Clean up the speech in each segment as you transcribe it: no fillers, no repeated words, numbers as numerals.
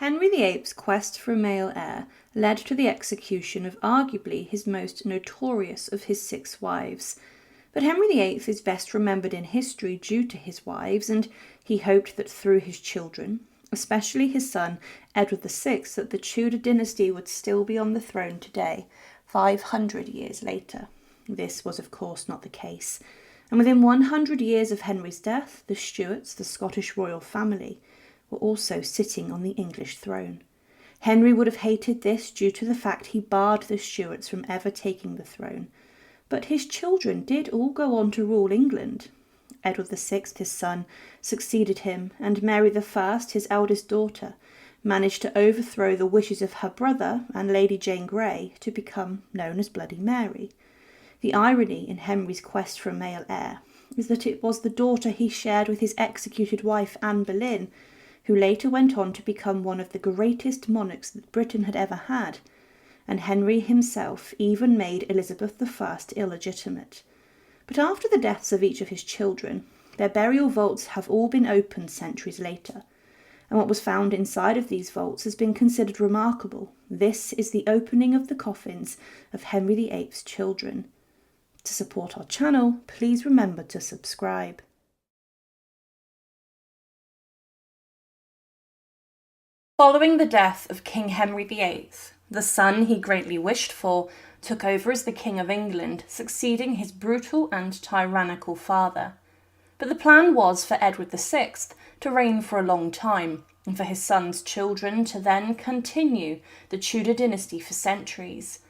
Henry VIII's quest for a male heir led to the execution of arguably his most notorious of his 6 wives. But Henry VIII is best remembered in history due to his wives, and he hoped that through his children, especially his son Edward VI, that the Tudor dynasty would still be on the throne today, 500 years later. This was of course not the case, and within 100 years of Henry's death, the Stuarts, the Scottish royal family, were also sitting on the English throne. Henry would have hated this due to the fact he barred the Stuarts from ever taking the throne, but his children did all go on to rule England. Edward VI, his son, succeeded him, and Mary I, his eldest daughter, managed to overthrow the wishes of her brother and Lady Jane Grey to become known as Bloody Mary. The irony in Henry's quest for a male heir is that it was the daughter he shared with his executed wife Anne Boleyn, who later went on to become one of the greatest monarchs that Britain had ever had, and Henry himself even made Elizabeth I illegitimate. But after the deaths of each of his children, their burial vaults have all been opened centuries later, and what was found inside of these vaults has been considered remarkable. This is the opening of the coffins of Henry VIII's children. To support our channel, please remember to subscribe. Following the death of King Henry VIII, the son he greatly wished for took over as the King of England, succeeding his brutal and tyrannical father. But the plan was for Edward VI to reign for a long time, and for his son's children to then continue the Tudor dynasty for centuries.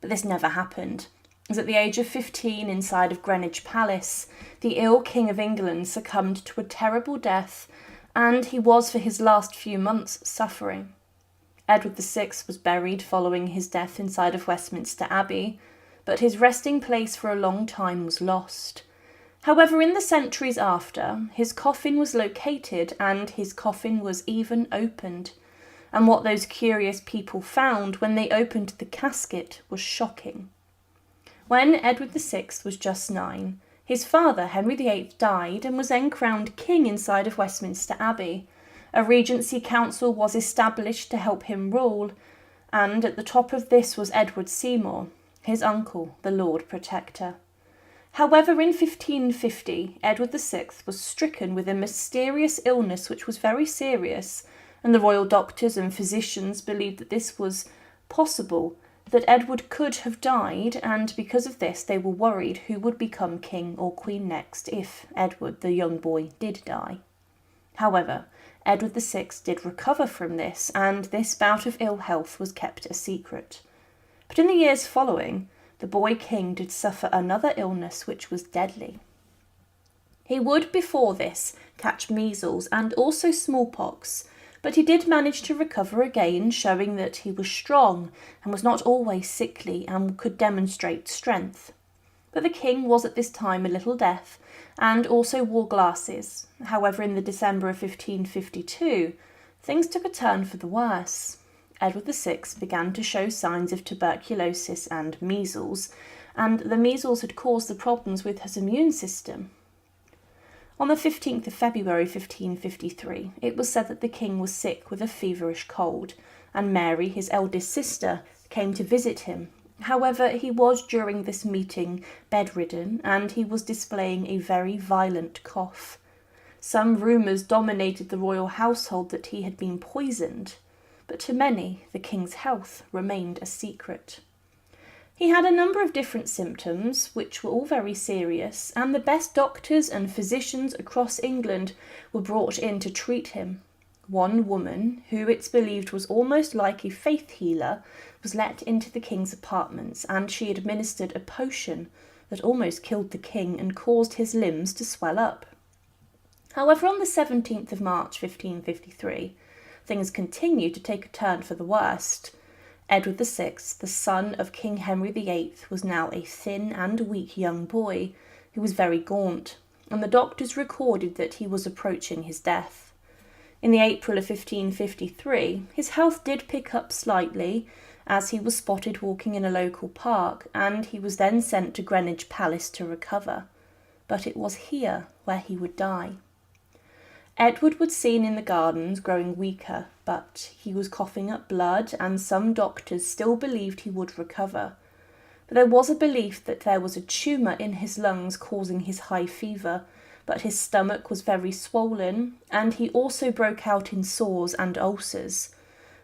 But this never happened, as at the age of 15 inside of Greenwich Palace, the ill King of England succumbed to a terrible death, and he was for his last few months suffering. Edward VI was buried following his death inside of Westminster Abbey, but his resting place for a long time was lost. However, in the centuries after, his coffin was located and his coffin was even opened, and what those curious people found when they opened the casket was shocking. When Edward VI was just 9, his father, Henry VIII, died and was then crowned king inside of Westminster Abbey. A regency council was established to help him rule, and at the top of this was Edward Seymour, his uncle, the Lord Protector. However, in 1550, Edward VI was stricken with a mysterious illness which was very serious, and the royal doctors and physicians believed that this was possible, that Edward could have died, and because of this they were worried who would become king or queen next if Edward, the young boy, did die. However, Edward VI did recover from this, and this bout of ill health was kept a secret. But in the years following, the boy king did suffer another illness which was deadly. He would before this catch measles and also smallpox, but he did manage to recover again, showing that he was strong and was not always sickly and could demonstrate strength. But the king was at this time a little deaf and also wore glasses. However, in the December of 1552, things took a turn for the worse. Edward VI began to show signs of tuberculosis and measles, and the measles had caused the problems with his immune system. On the 15th of February 1553, it was said that the king was sick with a feverish cold, and Mary, his eldest sister, came to visit him. However, he was during this meeting bedridden, and he was displaying a very violent cough. Some rumours dominated the royal household that he had been poisoned, but to many, the king's health remained a secret. He had a number of different symptoms, which were all very serious, and the best doctors and physicians across England were brought in to treat him. One woman, who it's believed was almost like a faith healer, was let into the king's apartments, and she administered a potion that almost killed the king and caused his limbs to swell up. However, on the 17th of March 1553, things continued to take a turn for the worst. Edward VI, the son of King Henry VIII, was now a thin and weak young boy who was very gaunt, and the doctors recorded that he was approaching his death. In the April of 1553, his health did pick up slightly, as he was spotted walking in a local park, and he was then sent to Greenwich Palace to recover. But it was here where he would die. Edward was seen in the gardens growing weaker, but he was coughing up blood, and some doctors still believed he would recover. But there was a belief that there was a tumour in his lungs causing his high fever, but his stomach was very swollen, and he also broke out in sores and ulcers.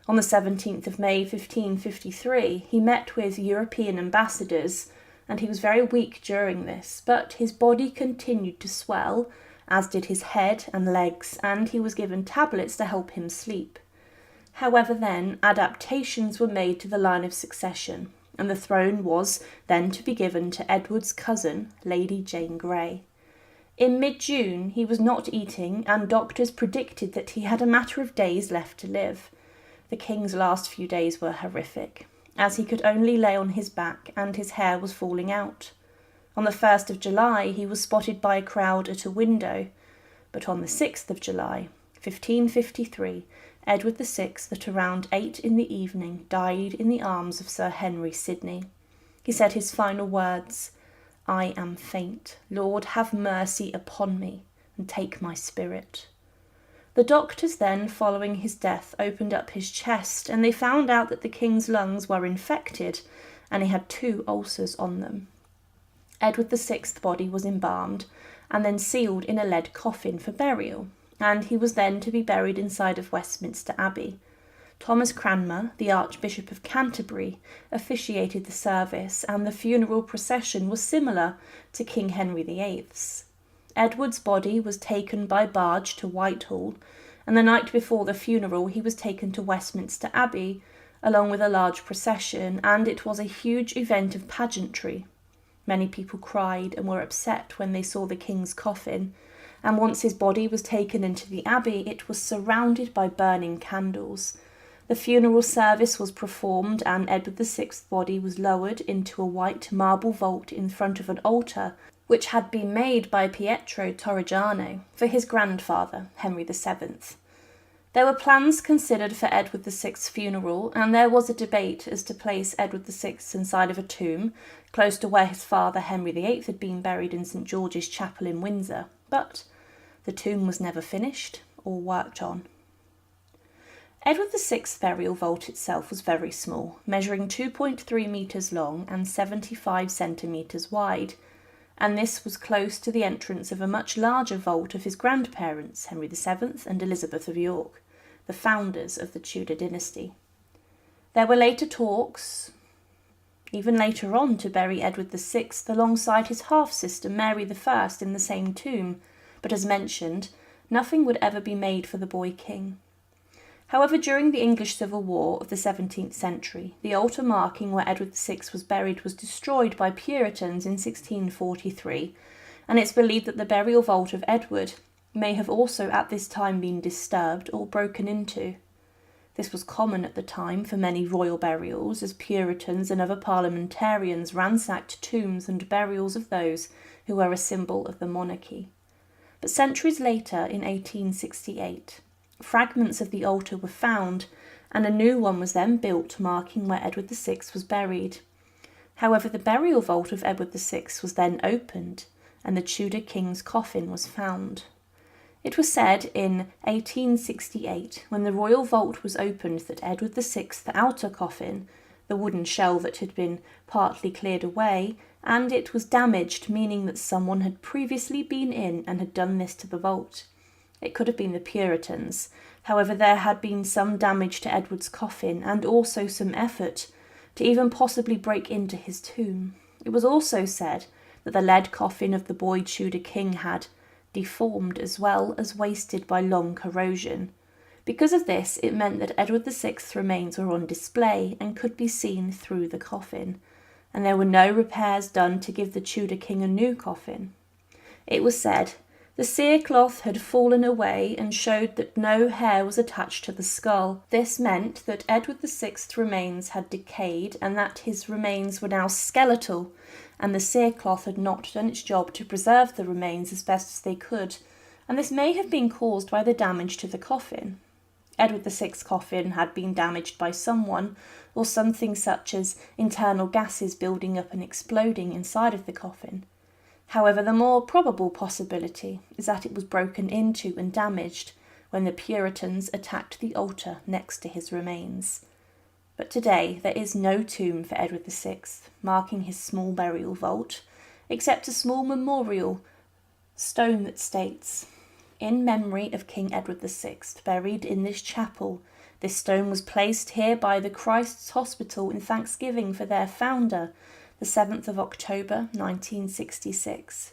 On the 17th of May 1553, he met with European ambassadors, and he was very weak during this, but his body continued to swell, as did his head and legs, and he was given tablets to help him sleep. However, then, adaptations were made to the line of succession, and the throne was then to be given to Edward's cousin, Lady Jane Grey. In mid-June he was not eating, and doctors predicted that he had a matter of days left to live. The king's last few days were horrific, as he could only lay on his back and his hair was falling out. On the 1st of July he was spotted by a crowd at a window, but on the 6th of July, 1553, Edward VI, at around 8 in the evening, died in the arms of Sir Henry Sidney. He said his final words, "I am faint. Lord, have mercy upon me, and take my spirit." The doctors then, following his death, opened up his chest, and they found out that the king's lungs were infected, and he had 2 ulcers on them. Edward VI's body was embalmed, and then sealed in a lead coffin for burial, and he was then to be buried inside of Westminster Abbey. Thomas Cranmer, the Archbishop of Canterbury, officiated the service, and the funeral procession was similar to King Henry VIII's. Edward's body was taken by barge to Whitehall, and the night before the funeral he was taken to Westminster Abbey, along with a large procession, and it was a huge event of pageantry. Many people cried and were upset when they saw the king's coffin, and once his body was taken into the abbey, it was surrounded by burning candles. The funeral service was performed, and Edward VI's body was lowered into a white marble vault in front of an altar which had been made by Pietro Torrigiano for his grandfather, Henry VII. There were plans considered for Edward VI's funeral, and there was a debate as to place Edward VI inside of a tomb, close to where his father Henry VIII had been buried in St George's Chapel in Windsor, but the tomb was never finished or worked on. Edward VI's burial vault itself was very small, measuring 2.3 metres long and 75 centimetres wide, and this was close to the entrance of a much larger vault of his grandparents, Henry VII and Elizabeth of York, the founders of the Tudor dynasty. There were later talks, even later on, to bury Edward VI alongside his half-sister Mary I in the same tomb, but as mentioned, nothing would ever be made for the boy king. However, during the English Civil War of the 17th century, the altar marking where Edward VI was buried was destroyed by Puritans in 1643, and it's believed that the burial vault of Edward may have also at this time been disturbed or broken into. This was common at the time for many royal burials, as Puritans and other parliamentarians ransacked tombs and burials of those who were a symbol of the monarchy. But centuries later, in 1868, fragments of the altar were found, and a new one was then built marking where Edward VI was buried. However, the burial vault of Edward VI was then opened, and the Tudor king's coffin was found. It was said in 1868, when the royal vault was opened, that Edward VI's outer coffin, the wooden shell that had been partly cleared away, and it was damaged, meaning that someone had previously been in and had done this to the vault. It could have been the Puritans. However, there had been some damage to Edward's coffin, and also some effort to even possibly break into his tomb. It was also said that the lead coffin of the boy Tudor king had deformed as well as wasted by long corrosion. Because of this, it meant that Edward VI's remains were on display and could be seen through the coffin, and there were no repairs done to give the Tudor king a new coffin. It was said the cerecloth had fallen away and showed that no hair was attached to the skull. This meant that Edward VI's remains had decayed and that his remains were now skeletal, and the cerecloth had not done its job to preserve the remains as best as they could, and this may have been caused by the damage to the coffin. Edward VI's coffin had been damaged by someone, or something such as internal gases building up and exploding inside of the coffin. However, the more probable possibility is that it was broken into and damaged when the Puritans attacked the altar next to his remains. But today there is no tomb for Edward VI, marking his small burial vault, except a small memorial stone that states, "In memory of King Edward VI, buried in this chapel. This stone was placed here by the Christ's Hospital in thanksgiving for their founder, the 7th of October, 1966.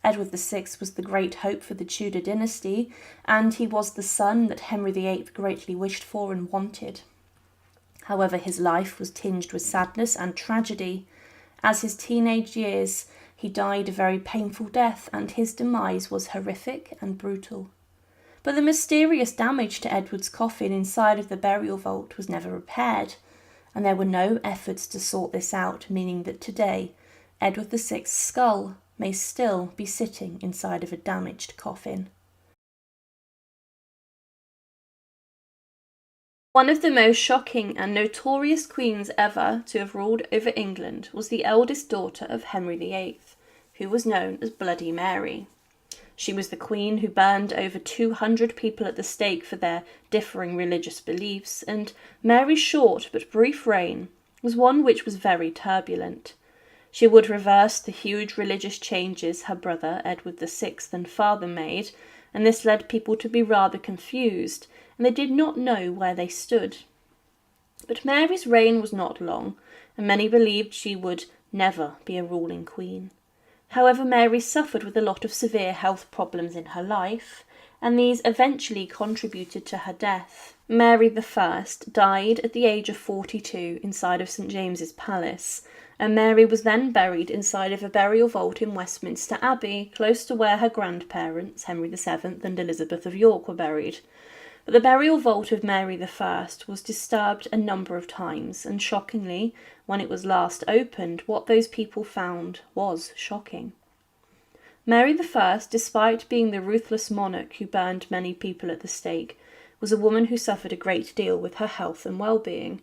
Edward VI was the great hope for the Tudor dynasty, and he was the son that Henry VIII greatly wished for and wanted. However, his life was tinged with sadness and tragedy. As his teenage years, he died a very painful death, and his demise was horrific and brutal. But the mysterious damage to Edward's coffin inside of the burial vault was never repaired, and there were no efforts to sort this out, meaning that today Edward VI's skull may still be sitting inside of a damaged coffin. One of the most shocking and notorious queens ever to have ruled over England was the eldest daughter of Henry VIII, who was known as Bloody Mary. She was the queen who burned over 200 people at the stake for their differing religious beliefs, and Mary's short but brief reign was one which was very turbulent. She would reverse the huge religious changes her brother Edward VI and father made, and this led people to be rather confused, and they did not know where they stood. But Mary's reign was not long, and many believed she would never be a ruling queen. However, Mary suffered with a lot of severe health problems in her life, and these eventually contributed to her death. Mary I died at the age of 42 inside of St James's Palace, and Mary was then buried inside of a burial vault in Westminster Abbey, close to where her grandparents, Henry VII and Elizabeth of York, were buried. But the burial vault of Mary I was disturbed a number of times, and shockingly, when it was last opened, what those people found was shocking. Mary I, despite being the ruthless monarch who burned many people at the stake, was a woman who suffered a great deal with her health and well-being.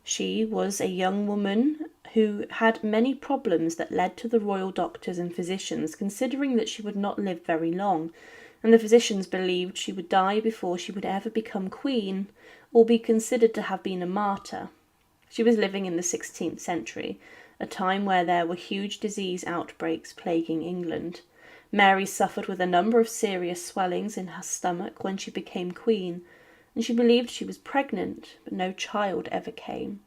She was a young woman who had many problems that led to the royal doctors and physicians considering that she would not live very long, and the physicians believed she would die before she would ever become queen or be considered to have been a martyr. She was living in the 16th century, a time where there were huge disease outbreaks plaguing England. Mary suffered with a number of serious swellings in her stomach when she became queen, and she believed she was pregnant, but no child ever came.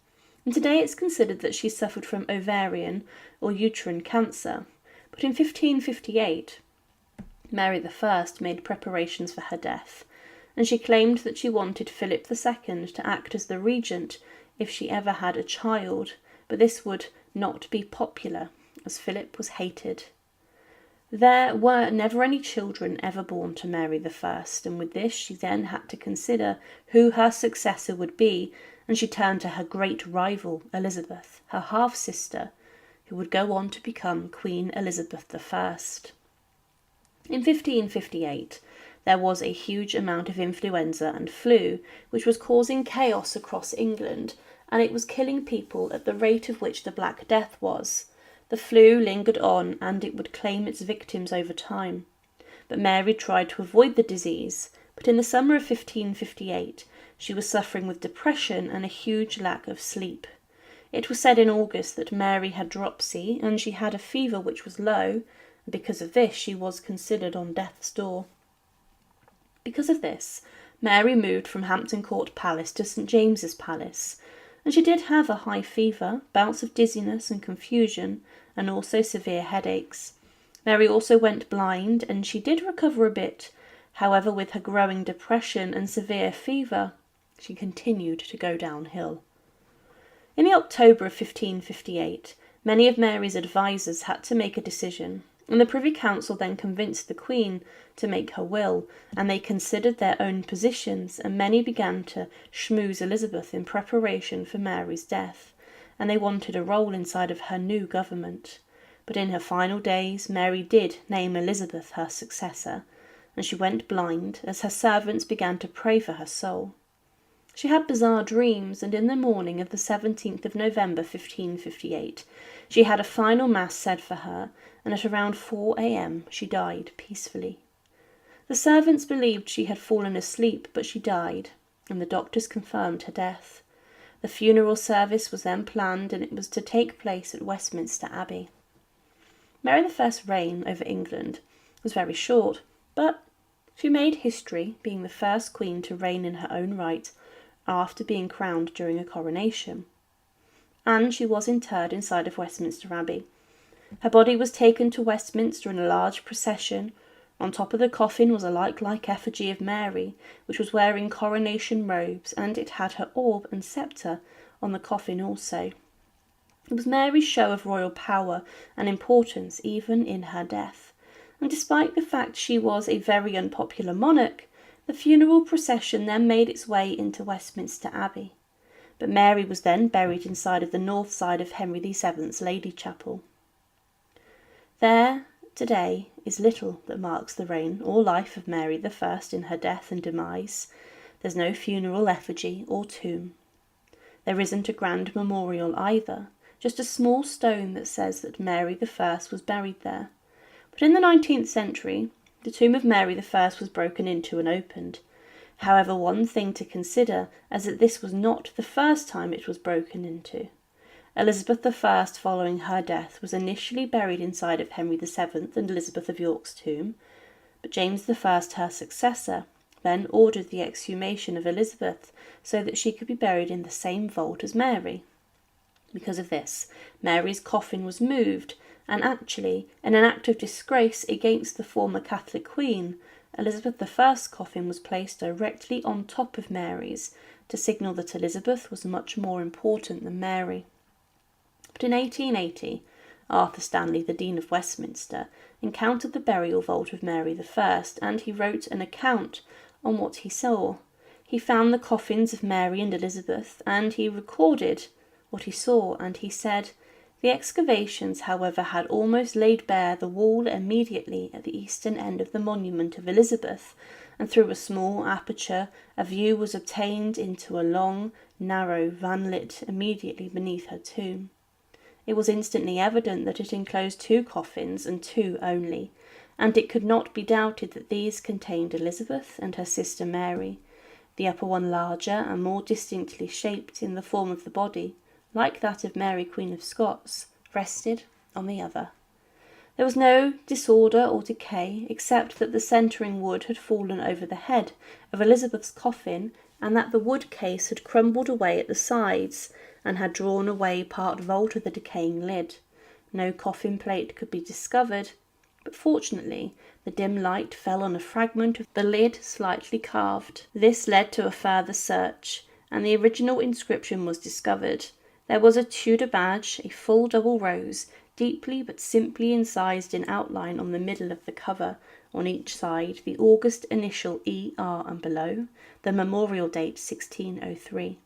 And today it's considered that she suffered from ovarian or uterine cancer. But in 1558, Mary I made preparations for her death, and she claimed that she wanted Philip II to act as the regent if she ever had a child, but this would not be popular, as Philip was hated. There were never any children ever born to Mary I, and with this she then had to consider who her successor would be, and she turned to her great rival, Elizabeth, her half-sister, who would go on to become Queen Elizabeth I. In 1558, there was a huge amount of influenza and flu, which was causing chaos across England, and it was killing people at the rate of which the Black Death was. The flu lingered on, and it would claim its victims over time. But Mary tried to avoid the disease, but in the summer of 1558, she was suffering with depression and a huge lack of sleep. It was said in August that Mary had dropsy, and she had a fever which was low, and because of this she was considered on death's door. Because of this, Mary moved from Hampton Court Palace to St James's Palace, and she did have a high fever, bouts of dizziness and confusion, and also severe headaches. Mary also went blind, and she did recover a bit. However, with her growing depression and severe fever, she continued to go downhill. In the October of 1558, many of Mary's advisers had to make a decision, and the Privy Council then convinced the Queen to make her will, and they considered their own positions, and many began to schmooze Elizabeth in preparation for Mary's death, and they wanted a role inside of her new government. But in her final days, Mary did name Elizabeth her successor, and she went blind as her servants began to pray for her soul. She had bizarre dreams, and in the morning of the 17th of November 1558, she had a final mass said for her, and at around 4 a.m. she died peacefully. The servants believed she had fallen asleep, but she died, and the doctors confirmed her death. The funeral service was then planned, and it was to take place at Westminster Abbey. Mary I's reign over England was very short, but she made history, being the first queen to reign in her own right after being crowned during a coronation. And she was interred inside of Westminster Abbey. Her body was taken to Westminster in a large procession. On top of the coffin was a lifelike effigy of Mary, which was wearing coronation robes, and it had her orb and sceptre on the coffin also. It was Mary's show of royal power and importance even in her death, and despite the fact she was a very unpopular monarch, the funeral procession then made its way into Westminster Abbey. But Mary was then buried inside of the north side of Henry VII's Lady Chapel. There, today, is little that marks the reign or life of Mary I in her death and demise. There's no funeral effigy or tomb. There isn't a grand memorial either, just a small stone that says that Mary I was buried there. But in the 19th century, the tomb of Mary I was broken into and opened. However, one thing to consider is that this was not the first time it was broken into. Elizabeth I, following her death, was initially buried inside of Henry VII and Elizabeth of York's tomb, but James I, her successor, then ordered the exhumation of Elizabeth so that she could be buried in the same vault as Mary. Because of this, Mary's coffin was moved, and actually, in an act of disgrace against the former Catholic Queen, Elizabeth I's coffin was placed directly on top of Mary's to signal that Elizabeth was much more important than Mary. But in 1880, Arthur Stanley, the Dean of Westminster, encountered the burial vault of Mary I, and he wrote an account on what he saw. He found the coffins of Mary and Elizabeth, and he recorded what he saw, and he said, "The excavations, however, had almost laid bare the wall immediately at the eastern end of the monument of Elizabeth, and through a small aperture a view was obtained into a long, narrow vanlet immediately beneath her tomb. It was instantly evident that it enclosed 2 coffins, and 2 only, and it could not be doubted that these contained Elizabeth and her sister Mary, the upper one larger and more distinctly shaped in the form of the body, like that of Mary Queen of Scots, rested on the other. There was no disorder or decay, except that the centering wood had fallen over the head of Elizabeth's coffin, and that the wood case had crumbled away at the sides, and had drawn away part vault of the decaying lid. No coffin plate could be discovered, but fortunately the dim light fell on a fragment of the lid slightly carved. This led to a further search, and the original inscription was discovered. There was a Tudor badge, a full double rose, deeply but simply incised in outline on the middle of the cover, on each side the August initial E.R. and below the memorial date 1603.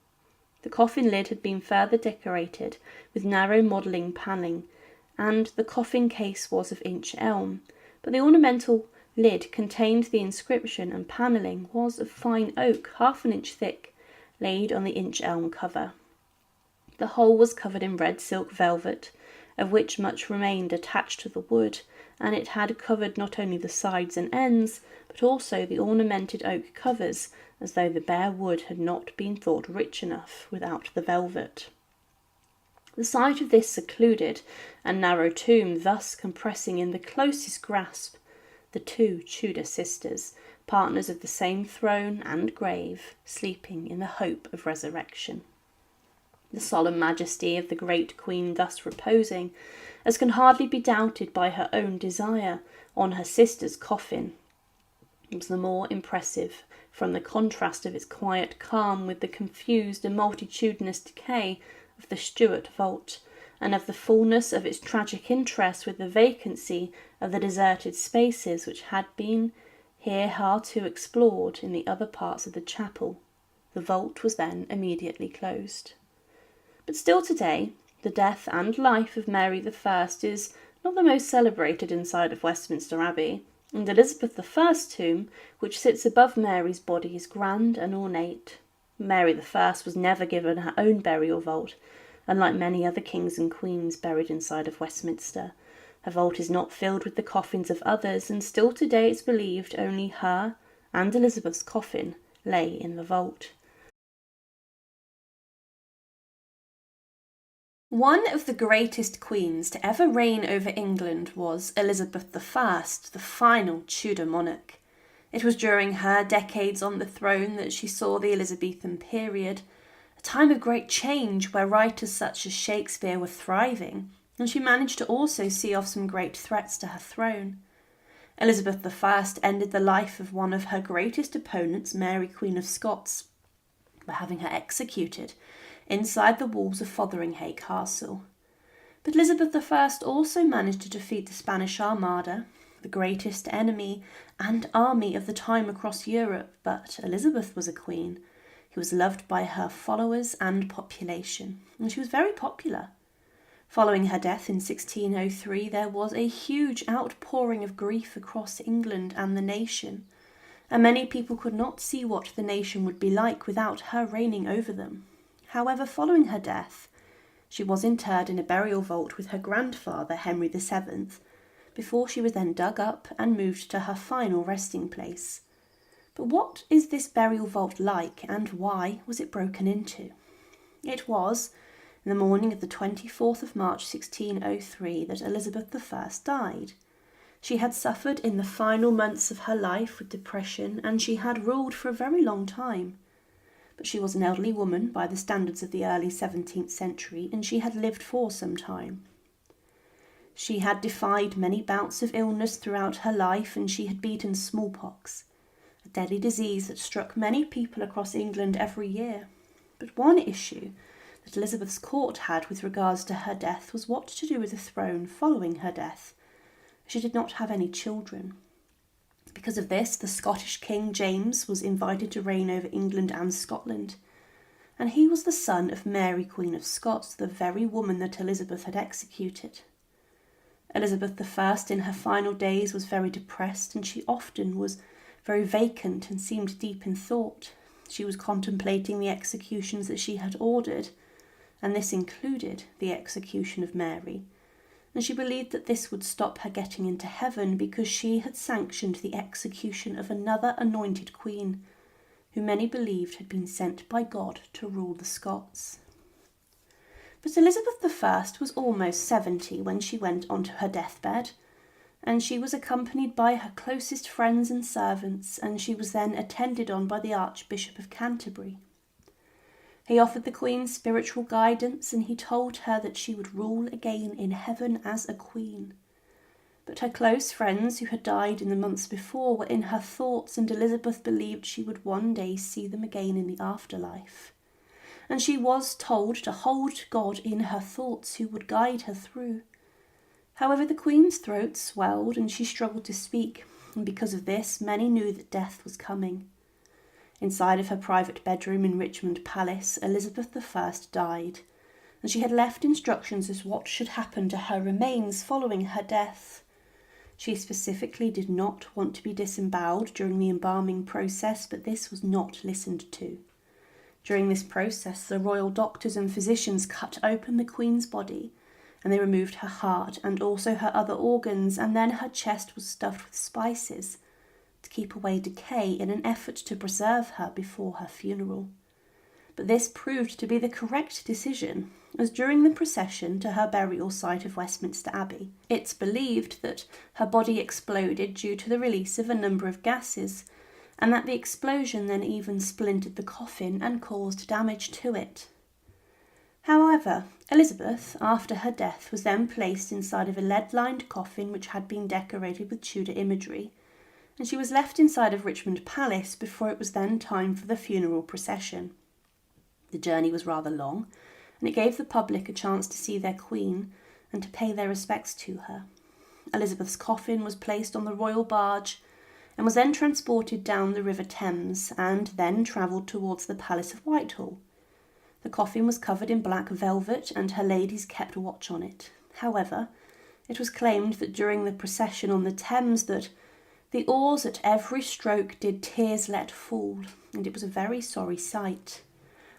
The coffin lid had been further decorated with narrow modelling panelling, and the coffin case was of inch elm, but the ornamental lid contained the inscription, and panelling was of fine oak, half an inch thick, laid on the inch elm cover. The whole was covered in red silk velvet, of which much remained attached to the wood, and it had covered not only the sides and ends, but also the ornamented oak covers, as though the bare wood had not been thought rich enough without the velvet. The sight of this secluded and narrow tomb, thus compressing in the closest grasp the 2 Tudor sisters, partners of the same throne and grave, sleeping in the hope of resurrection. The solemn majesty of the great queen thus reposing, as can hardly be doubted by her own desire, on her sister's coffin, was the more impressive from the contrast of its quiet calm with the confused and multitudinous decay of the Stuart vault, and of the fullness of its tragic interest with the vacancy of the deserted spaces which had been here hitherto explored in the other parts of the chapel. The vault was then immediately closed. But still today, the death and life of Mary I is not the most celebrated inside of Westminster Abbey, and Elizabeth I's tomb, which sits above Mary's body, is grand and ornate. Mary I was never given her own burial vault, unlike many other kings and queens buried inside of Westminster. Her vault is not filled with the coffins of others, and still today it's believed only her and Elizabeth's coffin lay in the vault. One of the greatest queens to ever reign over England was Elizabeth I, the final Tudor monarch. It was during her decades on the throne that she saw the Elizabethan period, a time of great change where writers such as Shakespeare were thriving, and she managed to also see off some great threats to her throne. Elizabeth I ended the life of one of her greatest opponents, Mary Queen of Scots, by having her executed inside the walls of Fotheringhay Castle. But Elizabeth I also managed to defeat the Spanish Armada, the greatest enemy and army of the time across Europe, but Elizabeth was a queen who was loved by her followers and population, and she was very popular. Following her death in 1603, there was a huge outpouring of grief across England and the nation, and many people could not see what the nation would be like without her reigning over them. However, following her death, she was interred in a burial vault with her grandfather, Henry VII, before she was then dug up and moved to her final resting place. But what is this burial vault like, and why was it broken into? It was in the morning of the 24th of March 1603 that Elizabeth I died. She had suffered in the final months of her life with depression, and she had ruled for a very long time. But she was an elderly woman by the standards of the early 17th century, and she had lived for some time. She had defied many bouts of illness throughout her life, and she had beaten smallpox, a deadly disease that struck many people across England every year. But one issue that Elizabeth's court had with regards to her death was what to do with the throne following her death. She did not have any children. Because of this, the Scottish King James was invited to reign over England and Scotland, and he was the son of Mary Queen of Scots, the very woman that Elizabeth had executed. Elizabeth I in her final days was very depressed, and she often was very vacant and seemed deep in thought. She was contemplating the executions that she had ordered, and this included the execution of Mary, and she believed that this would stop her getting into heaven because she had sanctioned the execution of another anointed queen, who many believed had been sent by God to rule the Scots. But Elizabeth I was almost 70 when she went onto her deathbed, and she was accompanied by her closest friends and servants, and she was then attended on by the Archbishop of Canterbury. He offered the Queen spiritual guidance, and he told her that she would rule again in heaven as a queen. But her close friends who had died in the months before were in her thoughts, and Elizabeth believed she would one day see them again in the afterlife. And she was told to hold God in her thoughts, who would guide her through. However, the Queen's throat swelled and she struggled to speak, and because of this, many knew that death was coming. Inside of her private bedroom in Richmond Palace, Elizabeth I died, and she had left instructions as what should happen to her remains following her death. She specifically did not want to be disemboweled during the embalming process, but this was not listened to. During this process, the royal doctors and physicians cut open the Queen's body, and they removed her heart and also her other organs, and then her chest was stuffed with spices to keep away decay in an effort to preserve her before her funeral. But this proved to be the correct decision, as during the procession to her burial site of Westminster Abbey, it's believed that her body exploded due to the release of a number of gases, and that the explosion then even splintered the coffin and caused damage to it. However, Elizabeth, after her death, was then placed inside of a lead-lined coffin which had been decorated with Tudor imagery, and she was left inside of Richmond Palace before it was then time for the funeral procession. The journey was rather long, and it gave the public a chance to see their queen and to pay their respects to her. Elizabeth's coffin was placed on the royal barge and was then transported down the River Thames and then travelled towards the Palace of Whitehall. The coffin was covered in black velvet and her ladies kept watch on it. However, it was claimed that during the procession on the Thames that the oars at every stroke did tears let fall, and it was a very sorry sight.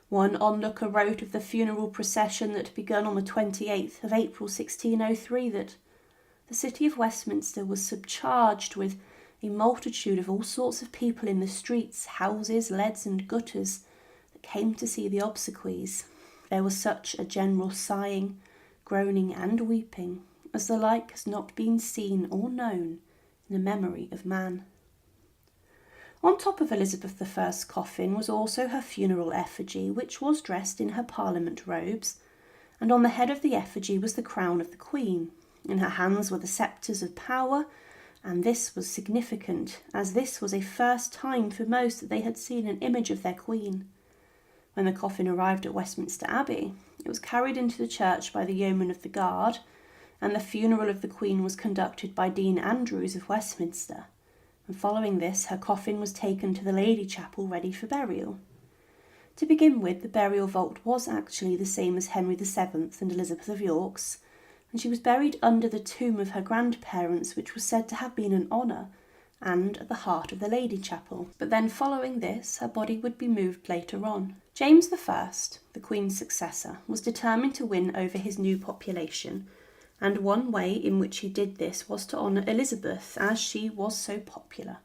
One onlooker wrote of the funeral procession that begun on the 28th of April 1603 that the city of Westminster was subcharged with a multitude of all sorts of people in the streets, houses, leads and gutters that came to see the obsequies. There was such a general sighing, groaning and weeping as the like has not been seen or known in the memory of man. On top of Elizabeth I's coffin was also her funeral effigy, which was dressed in her Parliament robes, and on the head of the effigy was the crown of the Queen. In her hands were the sceptres of power, and this was significant, as this was a first time for most that they had seen an image of their Queen. When the coffin arrived at Westminster Abbey, it was carried into the church by the yeomen of the guard, and the funeral of the Queen was conducted by Dean Andrews of Westminster, and following this her coffin was taken to the Lady Chapel ready for burial. To begin with, the burial vault was actually the same as Henry VII and Elizabeth of York's, and she was buried under the tomb of her grandparents, which was said to have been an honour, and at the heart of the Lady Chapel. But then following this, her body would be moved later on. James I, the Queen's successor, was determined to win over his new population, and one way in which he did this was to honour Elizabeth, as she was so popular.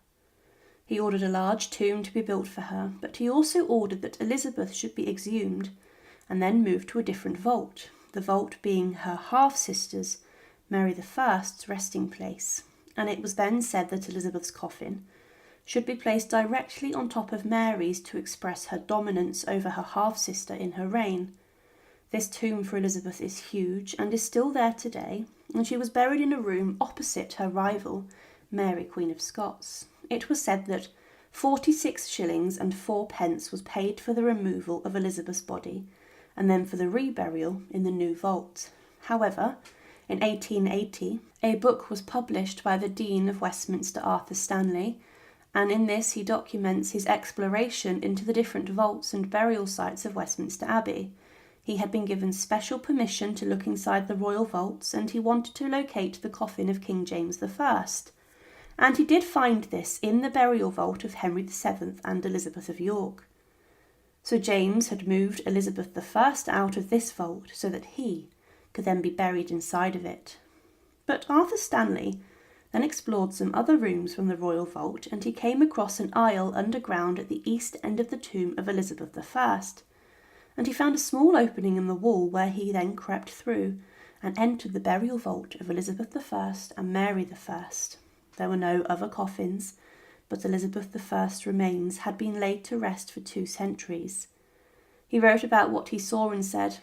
He ordered a large tomb to be built for her, but he also ordered that Elizabeth should be exhumed and then moved to a different vault, the vault being her half-sister's, Mary I's, resting place, and it was then said that Elizabeth's coffin should be placed directly on top of Mary's to express her dominance over her half-sister in her reign. This tomb for Elizabeth is huge and is still there today, and she was buried in a room opposite her rival, Mary, Queen of Scots. It was said that 46 shillings and 4 pence was paid for the removal of Elizabeth's body, and then for the reburial in the new vault. However, in 1880, a book was published by the Dean of Westminster, Arthur Stanley, and in this he documents his exploration into the different vaults and burial sites of Westminster Abbey. He had been given special permission to look inside the royal vaults, and he wanted to locate the coffin of King James I. And he did find this in the burial vault of Henry VII and Elizabeth of York. So James had moved Elizabeth I out of this vault so that he could then be buried inside of it. But Arthur Stanley then explored some other rooms from the royal vault, and he came across an aisle underground at the east end of the tomb of Elizabeth I, and he found a small opening in the wall where he then crept through and entered the burial vault of Elizabeth I and Mary I. There were no other coffins, but Elizabeth I's remains had been laid to rest for 2 centuries. He wrote about what he saw and said,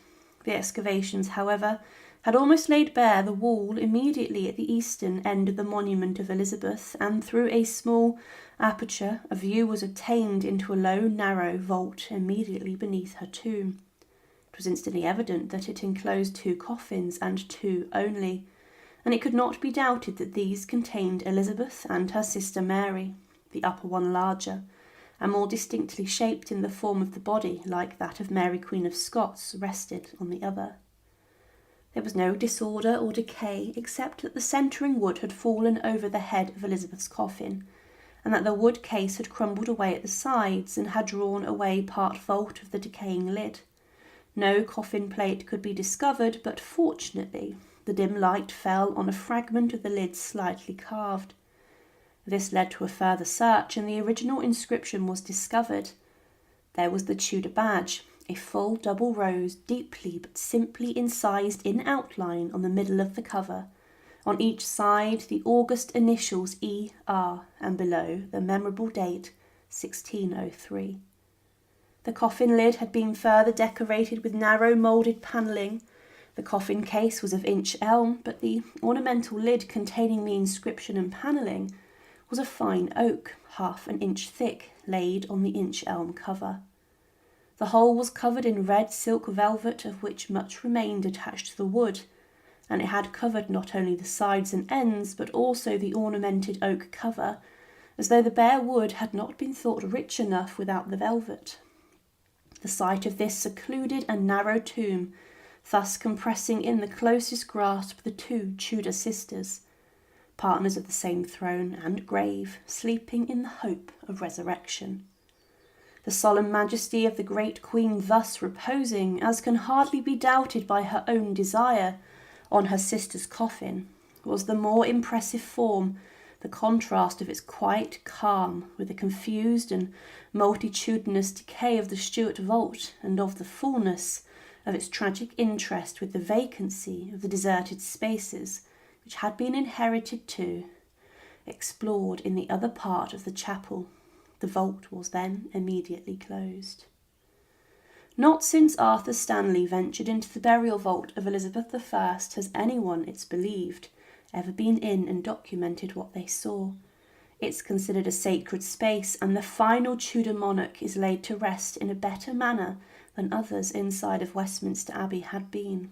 "The excavations, however, had almost laid bare the wall immediately at the eastern end of the monument of Elizabeth, and through a small aperture a view was obtained into a low, narrow vault immediately beneath her tomb. It was instantly evident that it enclosed 2 coffins, and 2 only, and it could not be doubted that these contained Elizabeth and her sister Mary, the upper one larger, and more distinctly shaped in the form of the body, like that of Mary Queen of Scots, rested on the other. There was no disorder or decay, except that the centering wood had fallen over the head of Elizabeth's coffin, and that the wood case had crumbled away at the sides and had drawn away part vault of the decaying lid. No coffin plate could be discovered, but fortunately the dim light fell on a fragment of the lid slightly carved. This led to a further search, and the original inscription was discovered. There was the Tudor badge, a full double rose, deeply but simply incised in outline on the middle of the cover. On each side the august initials E.R. and below the memorable date 1603. The coffin lid had been further decorated with narrow moulded panelling. The coffin case was of inch elm, but the ornamental lid containing the inscription and panelling was of fine oak, half an inch thick, laid on the inch elm cover. The whole was covered in red silk velvet, of which much remained attached to the wood, and it had covered not only the sides and ends, but also the ornamented oak cover, as though the bare wood had not been thought rich enough without the velvet. The sight of this secluded and narrow tomb, thus compressing in the closest grasp the 2 Tudor sisters, partners of the same throne and grave, sleeping in the hope of resurrection. The solemn majesty of the great queen thus reposing, as can hardly be doubted by her own desire, on her sister's coffin, was the more impressive form, the contrast of its quiet calm with the confused and multitudinous decay of the Stuart vault, and of the fullness of its tragic interest with the vacancy of the deserted spaces which had been inherited too, explored in the other part of the chapel. The vault was then immediately closed. Not since Arthur Stanley ventured into the burial vault of Elizabeth I has anyone, it's believed, ever been in and documented what they saw. It's considered a sacred space, and the final Tudor monarch is laid to rest in a better manner than others inside of Westminster Abbey had been.